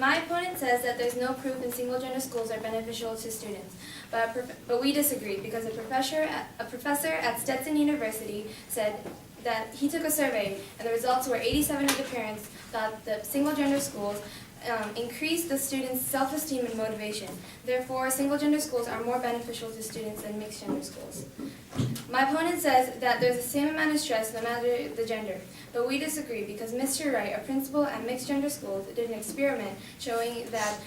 My opponent says that there's no proof in single-gender schools are beneficial to students, but we disagree because a professor at Stetson University said that he took a survey and the results were 87% of the parents thought that single-gender schools increase the students' self-esteem and motivation. Therefore, single-gender schools are more beneficial to students than mixed-gender schools. My opponent says that there's the same amount of stress no matter the gender, but we disagree because Mr. Wright, a principal at mixed-gender schools, did an experiment showing that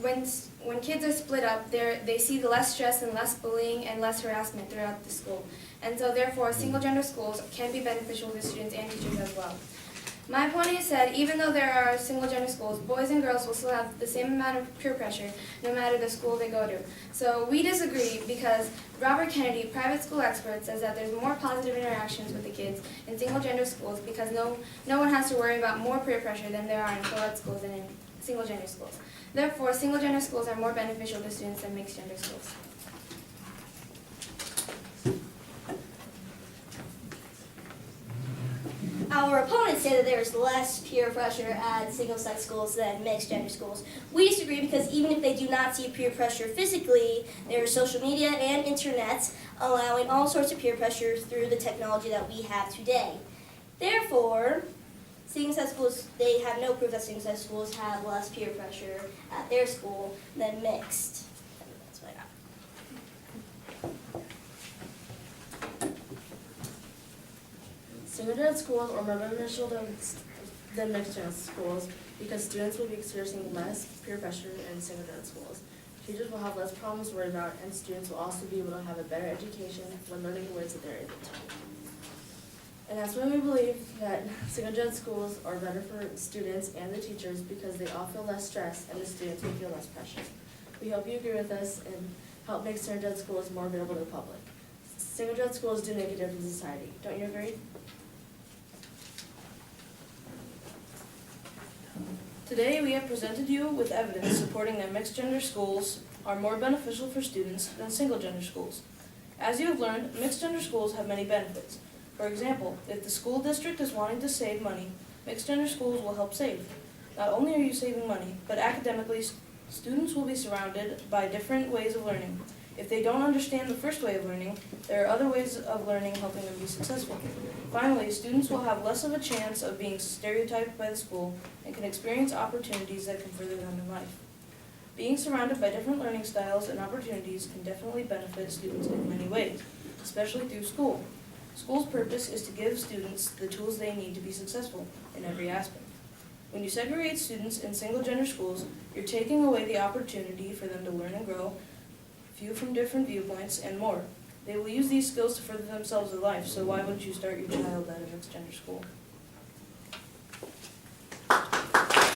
when kids are split up, they see the less stress and less bullying and less harassment throughout the school. And so therefore, single-gender schools can be beneficial to students and teachers as well. My opponent said even though there are single-gender schools, boys and girls will still have the same amount of peer pressure no matter the school they go to. So we disagree because Robert Kennedy, private school expert, says that there's more positive interactions with the kids in single-gender schools because no one has to worry about more peer pressure than there are in co-ed schools and in single-gender schools. Therefore, single-gender schools are more beneficial to students than mixed-gender schools. Our opponents say that there is less peer pressure at single-sex schools than mixed-gender schools. We disagree because even if they do not see peer pressure physically, there is social media and internet allowing all sorts of peer pressure through the technology that we have today. Therefore, single-sex schools, they have no proof that single-sex schools have less peer pressure at their school than mixed. That's what I got. Single-gender schools are more beneficial than mixed-gender schools because students will be experiencing less peer pressure in single-gender schools. Teachers will have less problems to worry about, and students will also be able to have a better education when learning the words that they're able to. And that's why we believe that single-gender schools are better for students and the teachers because they all feel less stress and the students will feel less pressure. We hope you agree with us and help make single-gender schools more available to the public. Single-gender schools do make a difference in society. Don't you agree? Today we have presented you with evidence supporting that mixed-gender schools are more beneficial for students than single-gender schools. As you have learned, mixed-gender schools have many benefits. For example, if the school district is wanting to save money, mixed-gender schools will help save. Not only are you saving money, but academically, students will be surrounded by different ways of learning. If they don't understand the first way of learning, there are other ways of learning helping them be successful. Finally, students will have less of a chance of being stereotyped by the school and can experience opportunities that can further them in life. Being surrounded by different learning styles and opportunities can definitely benefit students in many ways, especially through school. School's purpose is to give students the tools they need to be successful in every aspect. When you segregate students in single-gender schools, you're taking away the opportunity for them to learn and grow, view from different viewpoints, and more. They will use these skills to further themselves in life, so why wouldn't you start your child at a mixed-gender school?